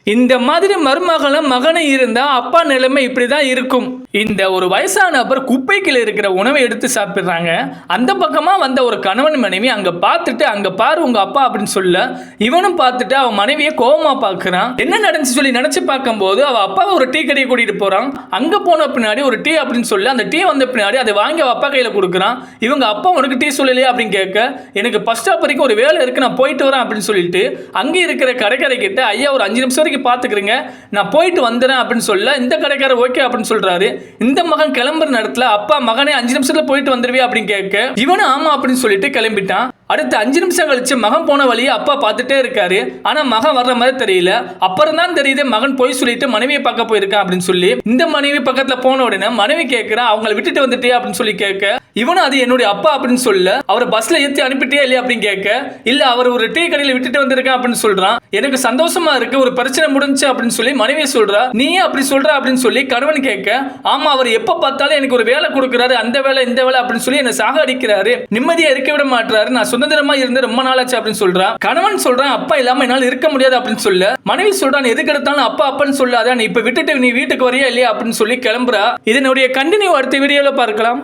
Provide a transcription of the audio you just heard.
இந்த மாதிரி மருமகளும் மகனை இருந்தா அப்பா நிலைமை இப்படிதான் இருக்கும். இந்த ஒரு வயசான நபர் குப்பைக்குள்ள இருக்கிற உணவை எடுத்து சாப்பிடுறாங்க. அந்த பக்கமா வந்த ஒரு கணவன் மனைவி அங்க பார்த்துட்டு, அங்க பாரு உங்க அப்பா அப்படின்னு சொல்ல, இவனும் பார்த்துட்டு அவன் மனைவியை கோவமா பார்க்கறான். என்ன நடந்துச்சு சொல்லி நினைச்சு பார்க்கும்போது அவ அப்பாவை ஒரு டீ கடையை கூட்டிட்டு போறான். அங்க போன பின்னாடி ஒரு டீ அப்படின்னு சொல்லி அந்த டீ வந்த பின்னாடி அதை வாங்கி அவ அப்பா கையில கொடுக்குறான். இவங்க அப்பா உனக்கு டீ சொல்லலையா அப்படின்னு கேட்க, எனக்கு பஸ் ஸ்டாப் வரைக்கும் ஒரு வேலை இருக்கு, நான் போயிட்டு வரேன் அப்படின்னு சொல்லிட்டு அங்க இருக்கிற கடைக்காரை கிட்ட, ஐயா ஒரு 5 நிமிஷம் வரைக்கும் பார்த்துக்கிறேங்க, நான் போயிட்டு வந்துடுறேன் அப்படின்னு சொல்ல, இந்த கடைக்காரர் ஓகே அப்படின்னு சொல்றாரு. இந்த மகன் கிளம்புற நேரத்துல அப்பா மகனே 5 நிமிஷத்துல போயிட்டு வந்துருவியா அப்படின்னு கேட்க, இவனும் ஆமா அப்படின்னு சொல்லிட்டு கிளம்பிட்டான். அடுத்து 5 நிமிஷம் கழிச்சு மகன் போன வழியை அப்பா பார்த்துட்டே இருக்காரு. ஆனா மகன் வர்ற மாதிரி தெரியல. அப்புறம் தான் தெரியுது மகன் போய் சொல்லிட்டு மனைவியை பார்க்க போயிருக்கான் அப்படின்னு சொல்லி. இந்த மனைவி பக்கத்துல போன உடனே மனைவி கேட்கிறா, அவங்களை விட்டுட்டு வந்துட்டே அப்படின்னு சொல்லி கேட்க, இவனும் அது என்னுடைய அப்பா அப்படின்னு சொல்ல, அவரை பஸ்ல ஏற்றி அனுப்பிட்டே இல்லையா அப்படின்னு கேட்க, இல்ல அவர் ஒரு டீ கடையில் விட்டுட்டு வந்திருக்கேன் அப்படின்னு சொல்றான். எனக்கு சந்தோஷமா இருக்கு, ஒரு பிரச்சனை முடிஞ்சு அப்படின்னு சொல்லி மனைவி சொல்றா. நீயே அப்படி சொல்ற அப்படின்னு சொல்லி கணவன் கேட்க, ஆமா அவர் எப்ப பார்த்தாலும் எனக்கு ஒரு வேலை கொடுக்கிறாரு, அந்த வேலை இந்த வேலை அப்படின்னு சொல்லி என்ன சாக அடிக்கிறாரு, நிம்மதியா இருக்க விட மாட்டாரு, நான் சுதந்திரமா இருந்து ரொம்ப நாளாச்சு அப்படின்னு சொல்றான். கணவன் சொல்றான், அப்பா இல்லாம என்னால இருக்க முடியாது அப்படின்னு சொல்ல, மனைவி சொல்றான், எதுக்கு எடுத்தாலும் அப்பா அப்பான்னு சொல்லாத, நீ இப்ப விட்டுட்டு நீ வீட்டுக்கு வரியா இல்லையா அப்படின்னு சொல்லி கிளம்புறா. இதனுடைய கண்டினியூ அடுத்த வீடியோல பார்க்கலாம்.